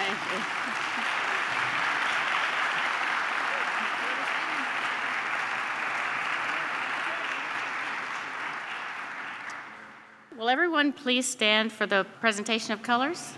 Thank you. Will everyone please stand for the presentation of colors?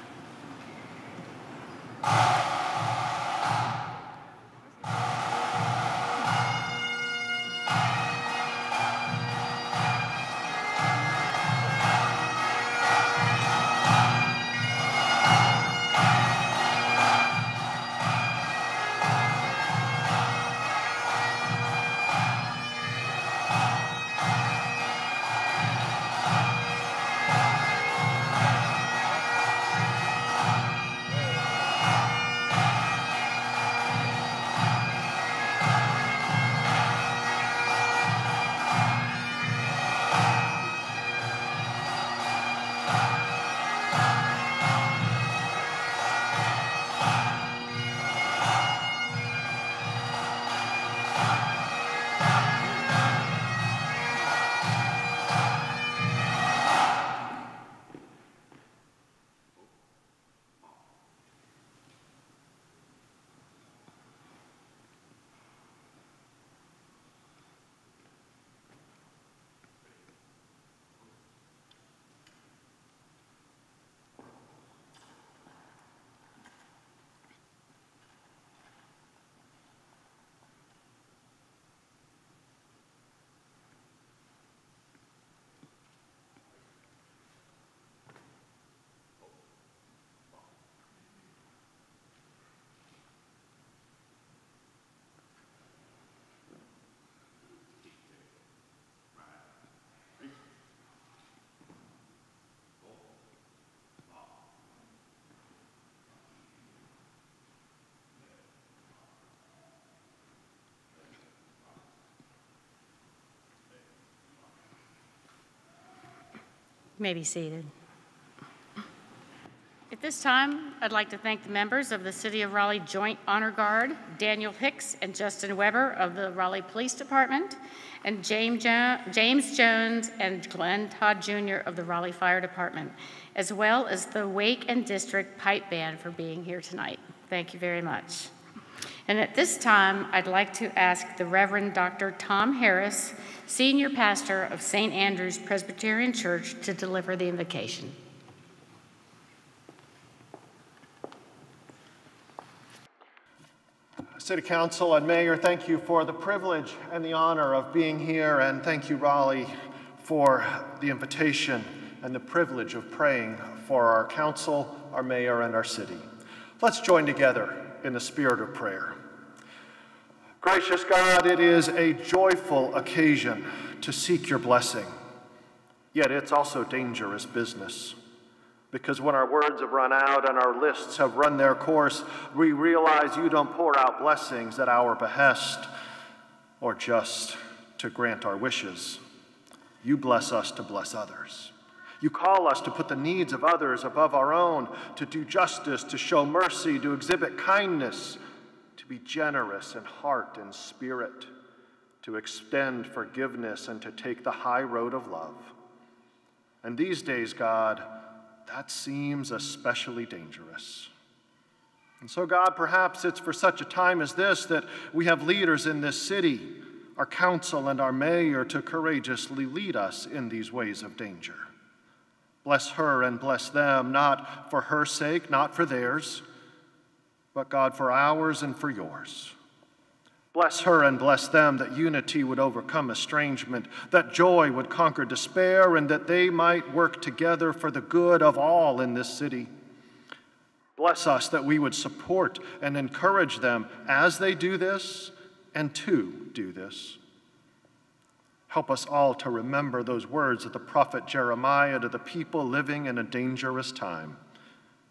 You may be seated. At this time, I'd like to thank the members of the City of Raleigh Joint Honor Guard, Daniel Hicks and Justin Weber of the Raleigh Police Department, and James Jones and Glenn Todd Jr. of the Raleigh Fire Department, as well as the Wake and District Pipe Band for being here tonight. Thank you very much. And at this time, I'd like to ask the Reverend Dr. Tom Harris, Senior Pastor of St. Andrew's Presbyterian Church, to deliver the invocation. City Council and Mayor, thank you for the privilege and the honor of being here, and thank you, Raleigh, for the invitation and the privilege of praying for our council, our mayor, and our city. Let's join together in the spirit of prayer. Gracious God, it is a joyful occasion to seek your blessing, yet it's also dangerous business. Because when our words have run out and our lists have run their course, we realize you don't pour out blessings at our behest or just to grant our wishes. You bless us to bless others. You call us to put the needs of others above our own, to do justice, to show mercy, to exhibit kindness, to be generous in heart and spirit, to extend forgiveness, and to take the high road of love. And these days, God, that seems especially dangerous. And so, God, perhaps it's for such a time as this that we have leaders in this city, our council and our mayor, to courageously lead us in these ways of danger. Bless her and bless them, not for her sake, not for theirs, but, God, for ours and for yours. Bless her and bless them, that unity would overcome estrangement, that joy would conquer despair, and that they might work together for the good of all in this city. Bless us that we would support and encourage them as they do this and to do this. Help us all to remember those words of the prophet Jeremiah to the people living in a dangerous time.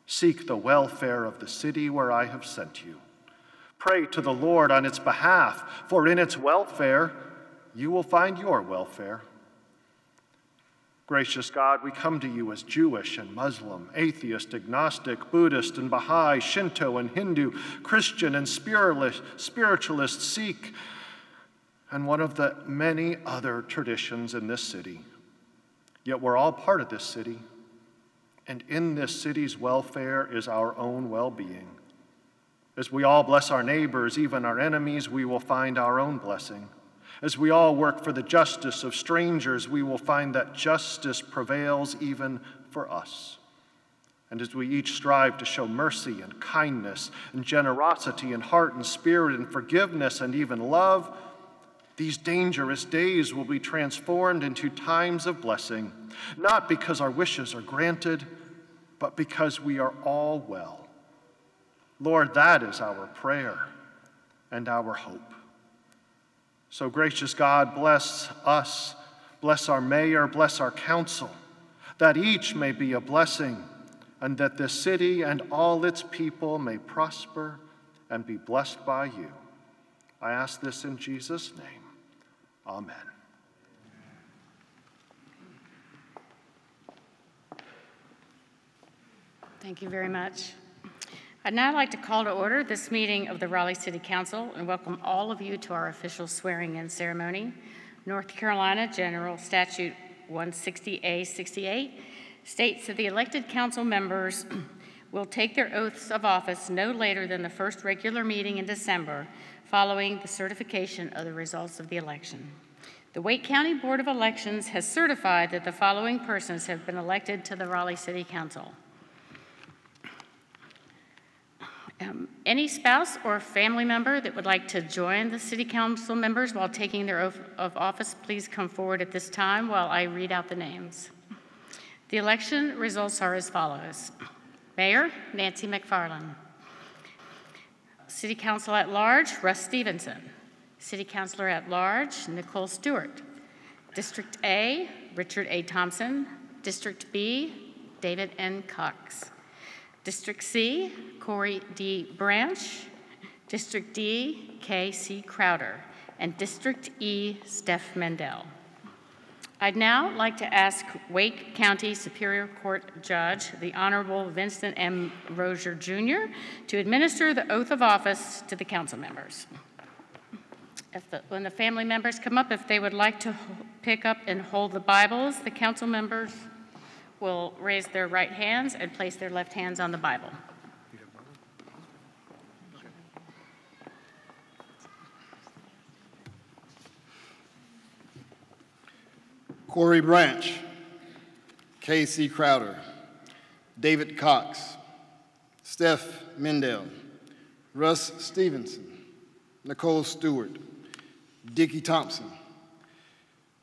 Seek the welfare of the city where I have sent you. Pray to the Lord on its behalf, for in its welfare you will find your welfare. Gracious God, we come to you as Jewish and Muslim, atheist, agnostic, Buddhist and Baha'i, Shinto and Hindu, Christian and spiritualist, Sikh, and one of the many other traditions in this city. Yet we're all part of this city. And in this city's welfare is our own well-being. As we all bless our neighbors, even our enemies, we will find our own blessing. As we all work for the justice of strangers, we will find that justice prevails even for us. And as we each strive to show mercy and kindness and generosity and heart and spirit and forgiveness and even love, these dangerous days will be transformed into times of blessing, not because our wishes are granted, but because we are all well. Lord, that is our prayer and our hope. So gracious God, bless us, bless our mayor, bless our council, that each may be a blessing, and that this city and all its people may prosper and be blessed by you. I ask this in Jesus' name. Amen. Thank you very much. I'd now like to call to order this meeting of the Raleigh City Council and welcome all of you to our official swearing-in ceremony. North Carolina General Statute 160A68 states that the elected council members will take their oaths of office no later than the first regular meeting in December following the certification of the results of the election. The Wake County Board of Elections has certified that the following persons have been elected to the Raleigh City Council. Any spouse or family member that would like to join the City Council members while taking their oath of office, please come forward at this time while I read out the names. The election results are as follows. Mayor, Nancy McFarlane. City Council at Large, Russ Stephenson. City Councilor at Large, Nicole Stewart. District A, Richard A. Thompson. District B, David N. Cox. District C, Corey D. Branch. District D, K.C. Crowder. And District E, Stef Mendell. I'd now like to ask Wake County Superior Court Judge, the Honorable Vincent M. Rozier, Jr., to administer the oath of office to the council members. When the family members come up, if they would like to pick up and hold the Bibles, the council members will raise their right hands and place their left hands on the Bible. Corey Branch, K.C. Crowder, David Cox, Stef Mendell, Russ Stephenson, Nicole Stewart, Dickie Thompson.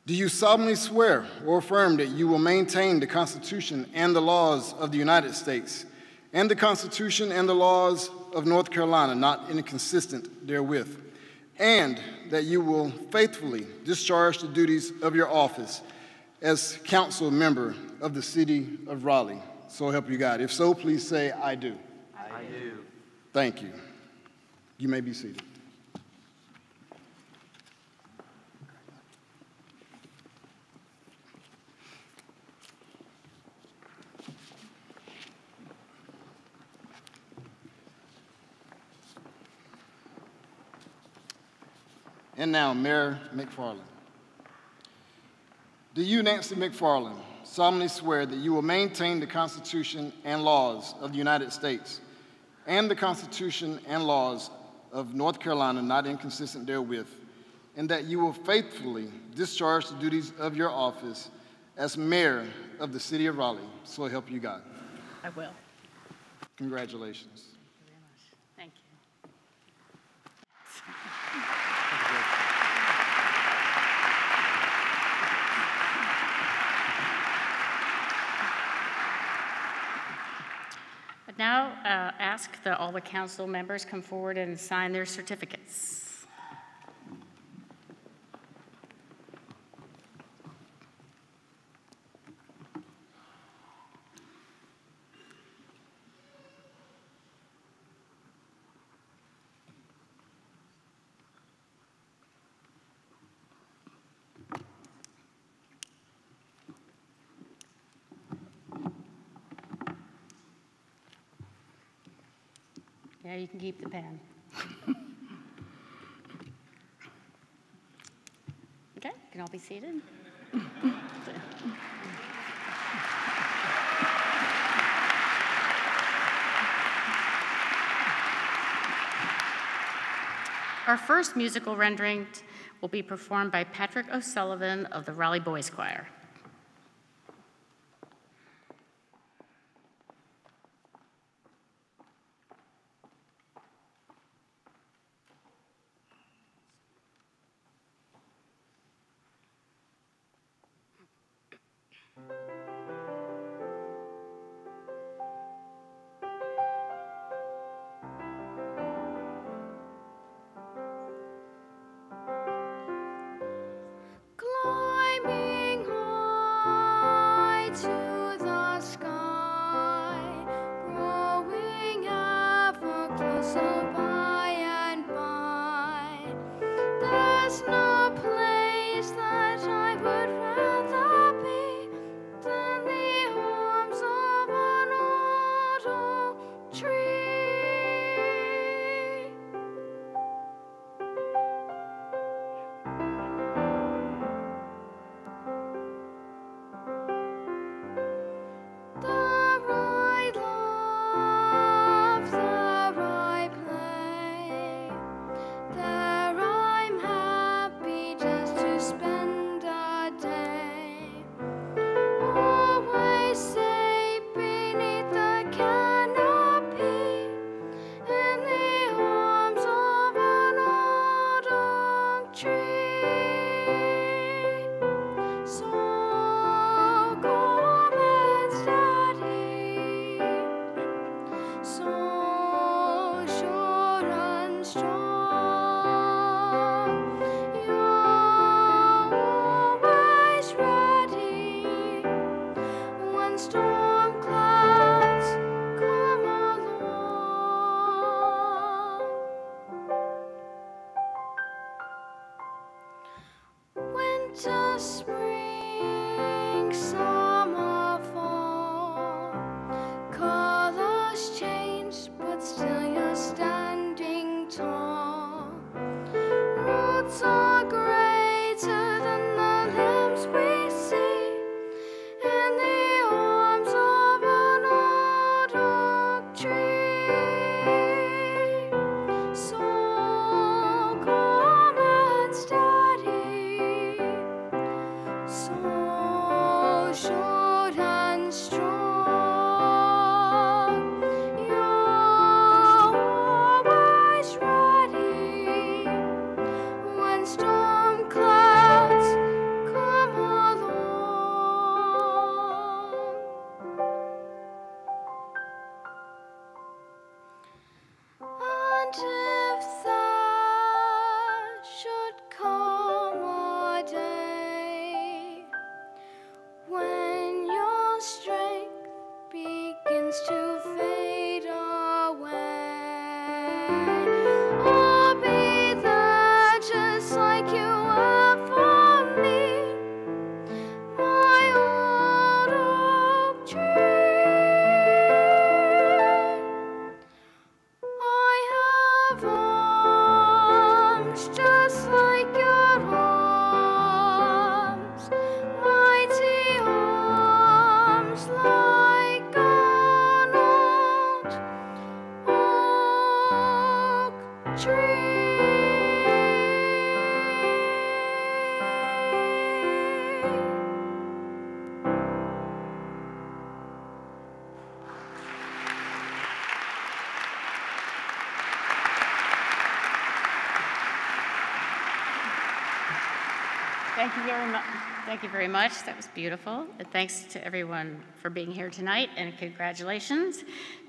Do you solemnly swear or affirm that you will maintain the Constitution and the laws of the United States and the Constitution and the laws of North Carolina, not inconsistent therewith, and that you will faithfully discharge the duties of your office as council member of the city of Raleigh? So help you God. If so, please say, I do. I do. Thank you. You may be seated. And now, Mayor McFarlane. Do you, Nancy McFarlane, solemnly swear that you will maintain the Constitution and laws of the United States and the Constitution and laws of North Carolina, not inconsistent therewith, and that you will faithfully discharge the duties of your office as mayor of the city of Raleigh? So help you God. I will. Congratulations. Thank you. I'd now ask that all the council members come forward and sign their certificates. Yeah, you can keep the pen. Okay, you can all be seated. Our first musical rendering will be performed by Patrick O'Sullivan of the Raleigh Boys Choir. Climbing high to the sky, growing ever closer by and by. There's no place that I would rather be than the arms of an old tree. There I love, there I play, there I'm happy just to spend a day. Always safe beneath the canopy, in the arms of an old oak tree. So calm and steady, so sure and strong, you're always ready when storm clouds come along. Winter, spring, summer, fall, colors change, but still you're standing tall. Roots are greater than the limbs we see, in the arms of an old oak tree. So calm and steady, so short and strong, you're always ready when storm clouds come along. And if there should come a day when your strength begins to fade away, I'll be there just like you were for me, my old oak tree. I have arms just like your arms, mighty arms like an old oak tree. Thank you very much. Thank you very much. That was beautiful. And thanks to everyone for being here tonight, and congratulations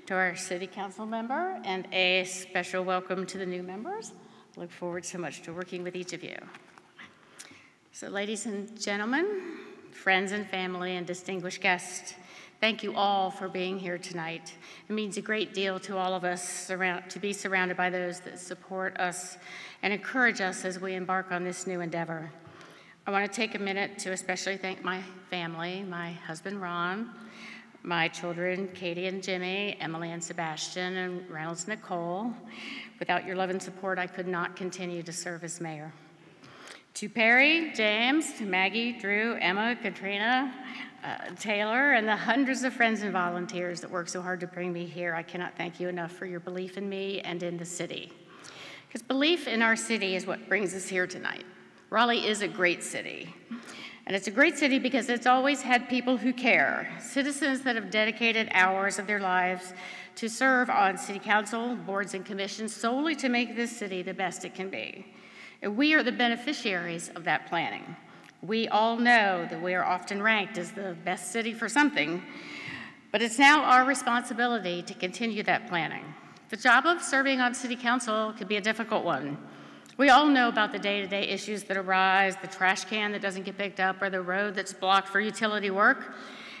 to our city council member, and a special welcome to the new members. I look forward so much to working with each of you. So ladies and gentlemen, friends and family and distinguished guests, thank you all for being here tonight. It means a great deal to all of us to be surrounded by those that support us and encourage us as we embark on this new endeavor. I want to take a minute to especially thank my family, my husband Ron, my children Katie and Jimmy, Emily and Sebastian, and Reynolds Nicole. Without your love and support, I could not continue to serve as mayor. To Perry, James, Maggie, Drew, Emma, Katrina, Taylor, and the hundreds of friends and volunteers that work so hard to bring me here, I cannot thank you enough for your belief in me and in the city. because belief in our city is what brings us here tonight. Raleigh is a great city. And it's a great city because it's always had people who care, citizens that have dedicated hours of their lives to serve on city council, boards, and commissions solely to make this city the best it can be. And we are the beneficiaries of that planning. We all know that we are often ranked as the best city for something, but it's now our responsibility to continue that planning. The job of serving on city council can be a difficult one. We all know about the day-to-day issues that arise, the trash can that doesn't get picked up, or the road that's blocked for utility work.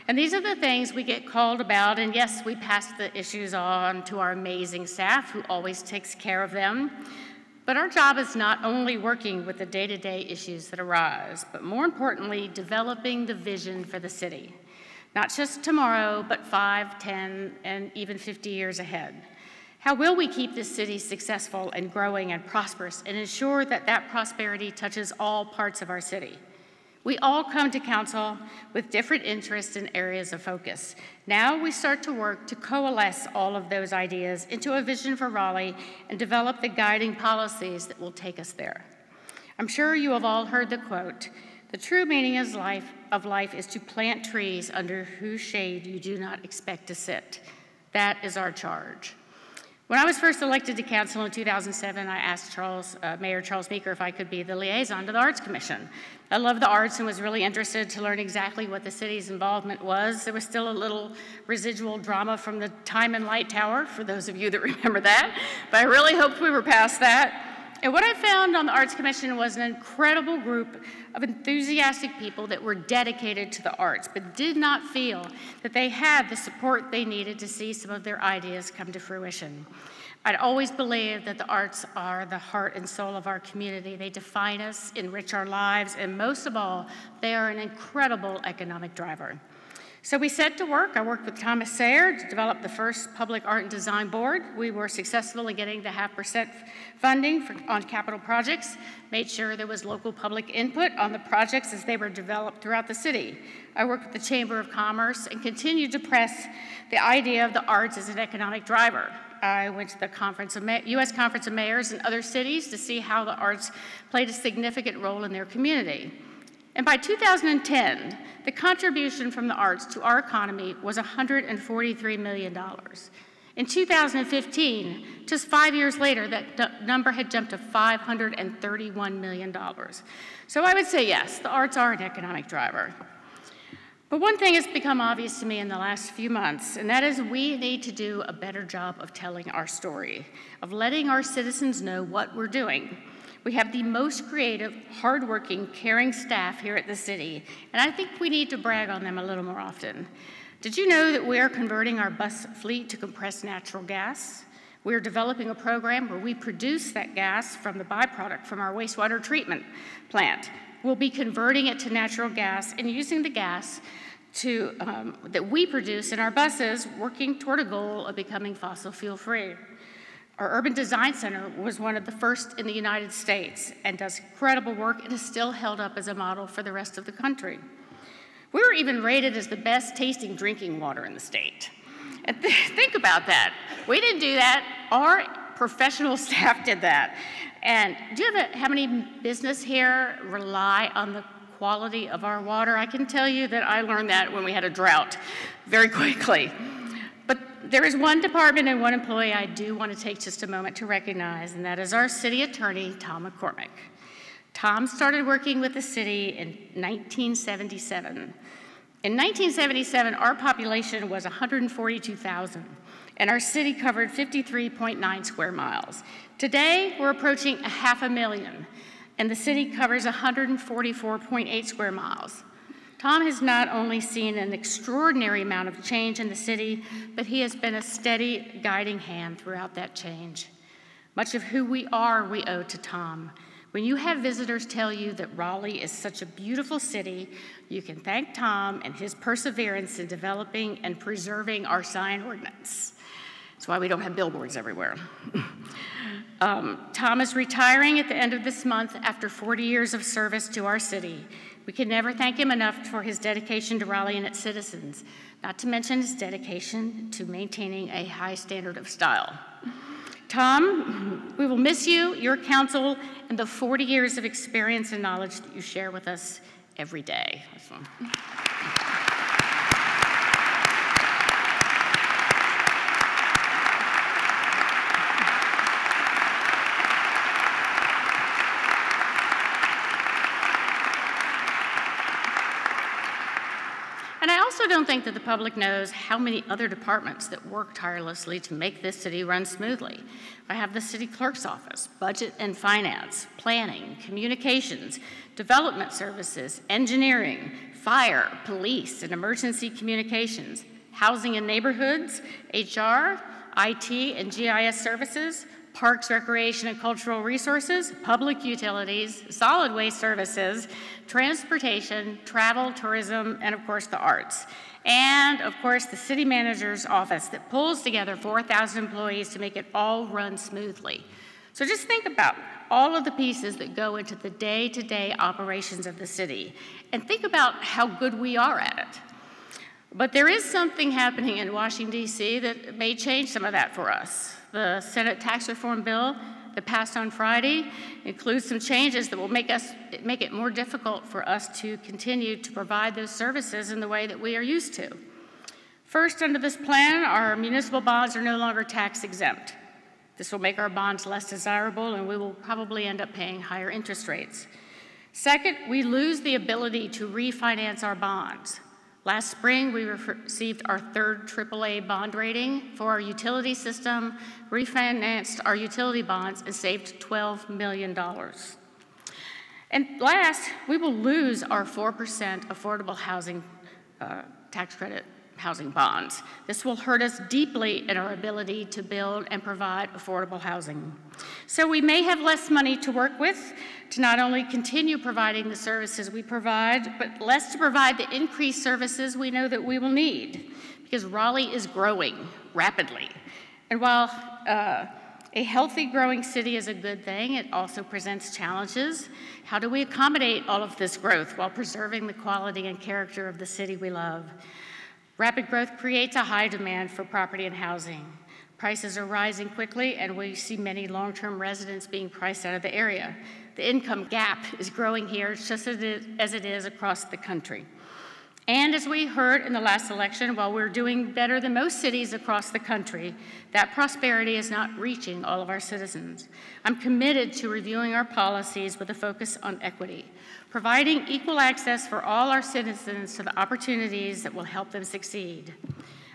And these are the things we get called about, and yes, we pass the issues on to our amazing staff who always takes care of them. But our job is not only working with the day-to-day issues that arise, but more importantly, developing the vision for the city. Not just tomorrow, but 5, 10, and even 50 years ahead. How will we keep this city successful and growing and prosperous and ensure that that prosperity touches all parts of our city? We all come to council with different interests and areas of focus. Now we start to work to coalesce all of those ideas into a vision for Raleigh and develop the guiding policies that will take us there. I'm sure you have all heard the quote, "The true meaning of life is to plant trees under whose shade you do not expect to sit." That is our charge. When I was first elected to council in 2007, I asked Mayor Charles Meeker if I could be the liaison to the Arts Commission. I love the arts and was really interested to learn exactly what the city's involvement was. There was still a little residual drama from the Time and Light Tower, for those of you that remember that, but I really hoped we were past that. And what I found on the Arts Commission was an incredible group of enthusiastic people that were dedicated to the arts, but did not feel that they had the support they needed to see some of their ideas come to fruition. I'd always believed that the arts are the heart and soul of our community. They define us, enrich our lives, and most of all, they are an incredible economic driver. So we set to work. I worked with Thomas Sayre to develop the first public art and design board. We were successful in getting the 0.5% funding on capital projects, made sure there was local public input on the projects as they were developed throughout the city. I worked with the Chamber of Commerce and continued to press the idea of the arts as an economic driver. I went to the U.S. Conference of Mayors in other cities to see how the arts played a significant role in their community. And by 2010, the contribution from the arts to our economy was $143 million. In 2015, just 5 years later, that number had jumped to $531 million. So I would say yes, the arts are an economic driver. But one thing has become obvious to me in the last few months, and that is we need to do a better job of telling our story, of letting our citizens know what we're doing. We have the most creative, hardworking, caring staff here at the city, and I think we need to brag on them a little more often. Did you know that we are converting our bus fleet to compressed natural gas? We are developing a program where we produce that gas from the byproduct from our wastewater treatment plant. We'll be converting it to natural gas and using the gas that we produce in our buses, working toward a goal of becoming fossil fuel free. Our Urban Design Center was one of the first in the United States and does incredible work and is still held up as a model for the rest of the country. We were even rated as the best tasting drinking water in the state. And think about that. We didn't do that. Our professional staff did that. And do you have any business here rely on the quality of our water? I can tell you that I learned that when we had a drought very quickly. But there is one department and one employee I do want to take just a moment to recognize, and that is our city attorney, Tom McCormick. Tom started working with the city in 1977. In 1977, our population was 142,000, and our city covered 53.9 square miles. Today, we're approaching 500,000, and the city covers 144.8 square miles. Tom has not only seen an extraordinary amount of change in the city, but he has been a steady guiding hand throughout that change. Much of who we are, we owe to Tom. When you have visitors tell you that Raleigh is such a beautiful city, you can thank Tom and his perseverance in developing and preserving our sign ordinance. That's why we don't have billboards everywhere. Tom is retiring at the end of this month after 40 years of service to our city. We can never thank him enough for his dedication to Raleigh and its citizens, not to mention his dedication to maintaining a high standard of style. Tom, we will miss you, your counsel, and the 40 years of experience and knowledge that you share with us every day. And I also don't think that the public knows how many other departments that work tirelessly to make this city run smoothly. I have the city clerk's office, budget and finance, planning, communications, development services, engineering, fire, police, and emergency communications, housing and neighborhoods, HR, IT and GIS services, parks, recreation, and cultural resources, public utilities, solid waste services, transportation, travel, tourism, and of course the arts. And of course the city manager's office that pulls together 4,000 employees to make it all run smoothly. So just think about all of the pieces that go into the day-to-day operations of the city, and think about how good we are at it. But there is something happening in Washington, D.C. that may change some of that for us. The Senate tax reform bill that passed on Friday includes some changes that will make it more difficult for us to continue to provide those services in the way that we are used to. First, under this plan, our municipal bonds are no longer tax exempt. This will make our bonds less desirable, and we will probably end up paying higher interest rates. Second, we lose the ability to refinance our bonds. Last spring, we received our third AAA bond rating for our utility system, refinanced our utility bonds, and saved $12 million. And last, we will lose our 4% affordable housing tax credit housing bonds. This will hurt us deeply in our ability to build and provide affordable housing. So we may have less money to work with to not only continue providing the services we provide, but less to provide the increased services we know that we will need, because Raleigh is growing rapidly. And while a healthy, growing city is a good thing, it also presents challenges. How do we accommodate all of this growth while preserving the quality and character of the city we love? Rapid growth creates a high demand for property and housing. Prices are rising quickly, and we see many long-term residents being priced out of the area. The income gap is growing here just as it is across the country. And as we heard in the last election, while we're doing better than most cities across the country, that prosperity is not reaching all of our citizens. I'm committed to reviewing our policies with a focus on equity, providing equal access for all our citizens to the opportunities that will help them succeed.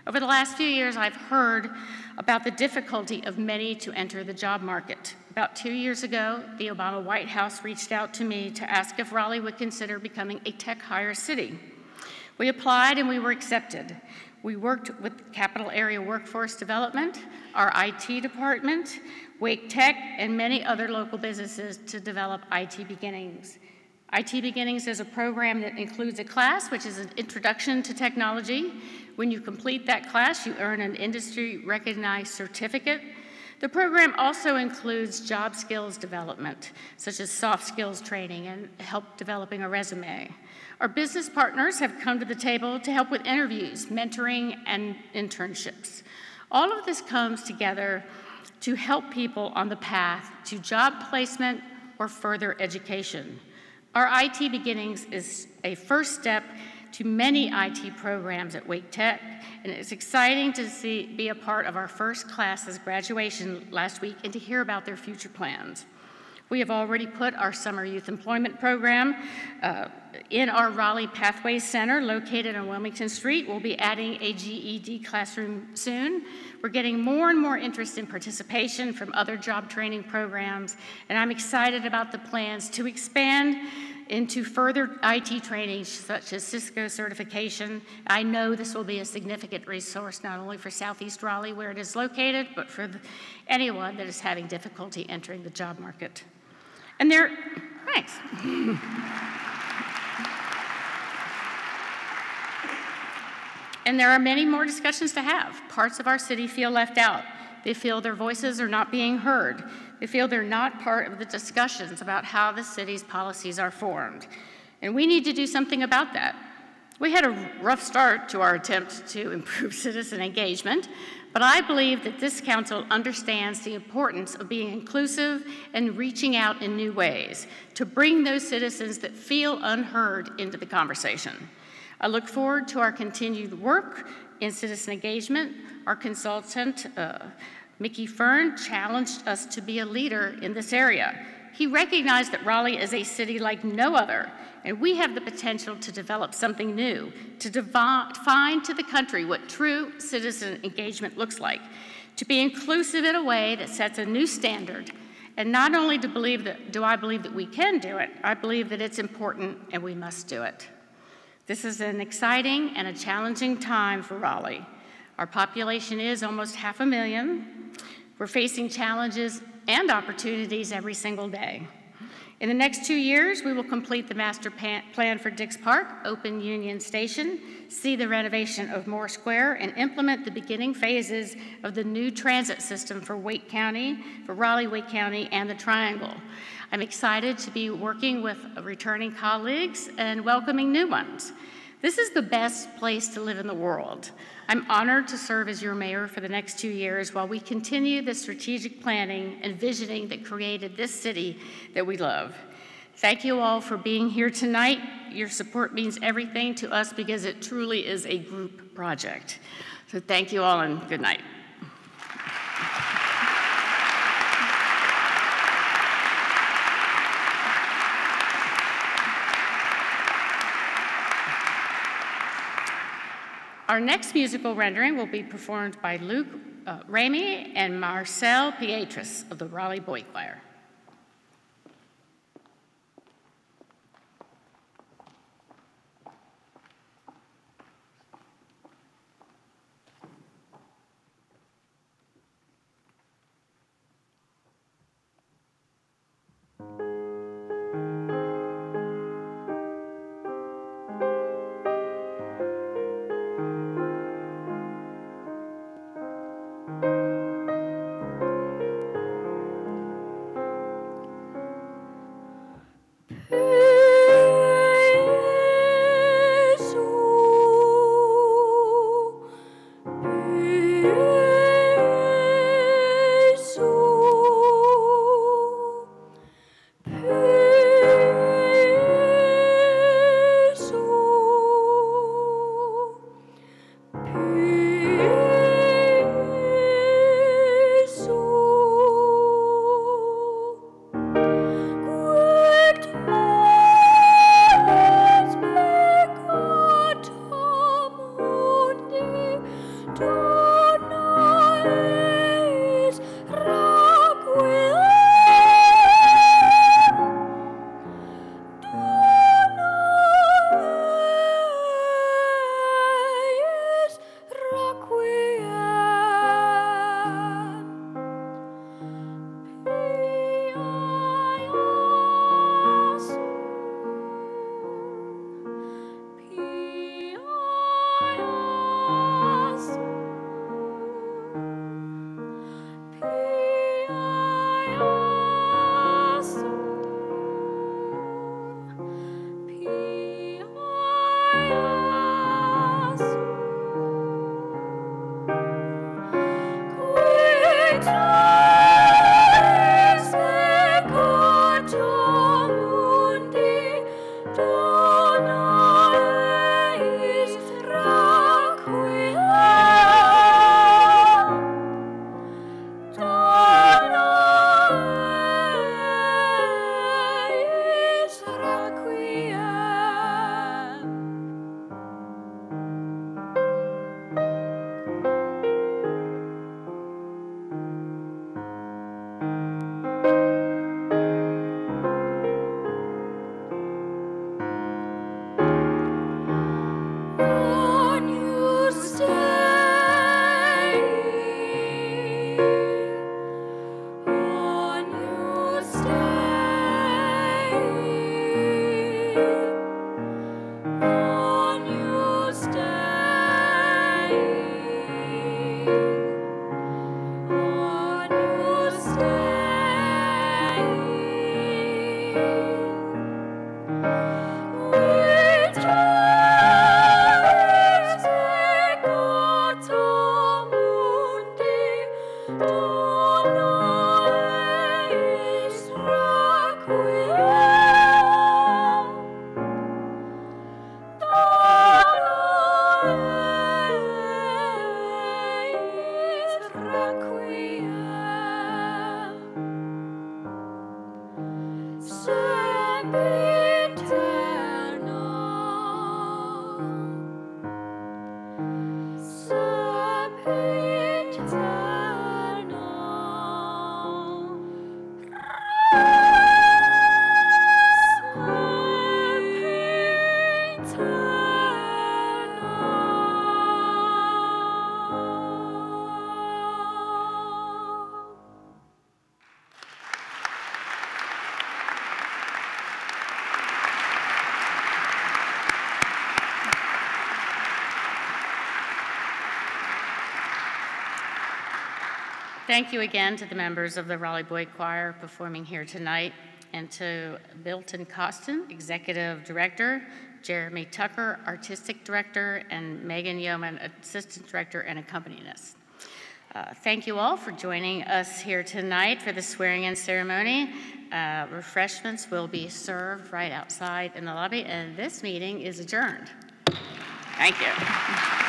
Over the last few years, I've heard about the difficulty of many to enter the job market. About 2 years ago, the Obama White House reached out to me to ask if Raleigh would consider becoming a tech hire city. We applied and we were accepted. We worked with Capital Area Workforce Development, our IT department, Wake Tech, and many other local businesses to develop IT Beginnings. IT Beginnings is a program that includes a class, which is an introduction to technology. When you complete that class, you earn an industry-recognized certificate. The program also includes job skills development, such as soft skills training and help developing a resume. Our business partners have come to the table to help with interviews, mentoring, and internships. All of this comes together to help people on the path to job placement or further education. Our IT Beginnings is a first step to many IT programs at Wake Tech, and it's exciting to be a part of our first class's graduation last week and to hear about their future plans. We have already put our summer youth employment program in our Raleigh Pathways Center located on Wilmington Street. We'll be adding a GED classroom soon. We're getting more and more interest in participation from other job training programs, and I'm excited about the plans to expand into further IT training such as Cisco certification. I know this will be a significant resource not only for Southeast Raleigh where it is located, but for anyone that is having difficulty entering the job market. And thanks. And there are many more discussions to have. Parts of our city feel left out. They feel their voices are not being heard. They feel they're not part of the discussions about how the city's policies are formed. And we need to do something about that. We had a rough start to our attempt to improve citizen engagement, but I believe that this council understands the importance of being inclusive and reaching out in new ways to bring those citizens that feel unheard into the conversation. I look forward to our continued work in citizen engagement. Our consultant, Mickey Fern, challenged us to be a leader in this area. He recognized that Raleigh is a city like no other, and we have the potential to develop something new, to define to the country what true citizen engagement looks like, to be inclusive in a way that sets a new standard. And not only do I believe that we can do it, I believe that it's important and we must do it. This is an exciting and a challenging time for Raleigh. Our population is almost 500,000. We're facing challenges and opportunities every single day. In the next 2 years, we will complete the master plan for Dix Park, open Union Station, see the renovation of Moore Square, and implement the beginning phases of the new transit system for Wake County, for Raleigh, Wake County, and the Triangle. I'm excited to be working with returning colleagues and welcoming new ones. This is the best place to live in the world. I'm honored to serve as your mayor for the next 2 years while we continue the strategic planning and visioning that created this city that we love. Thank you all for being here tonight. Your support means everything to us because it truly is a group project. So thank you all and good night. Our next musical rendering will be performed by Luke Ramey and Marcel Pietris of the Raleigh Boy Choir. Thank you again to the members of the Raleigh Boy Choir performing here tonight, and to Bilton Costin, Executive Director, Jeremy Tucker, Artistic Director, and Megan Yeoman, Assistant Director and Accompanist. Thank you all for joining us here tonight for the swearing-in ceremony. Refreshments will be served right outside in the lobby, and this meeting is adjourned. Thank you.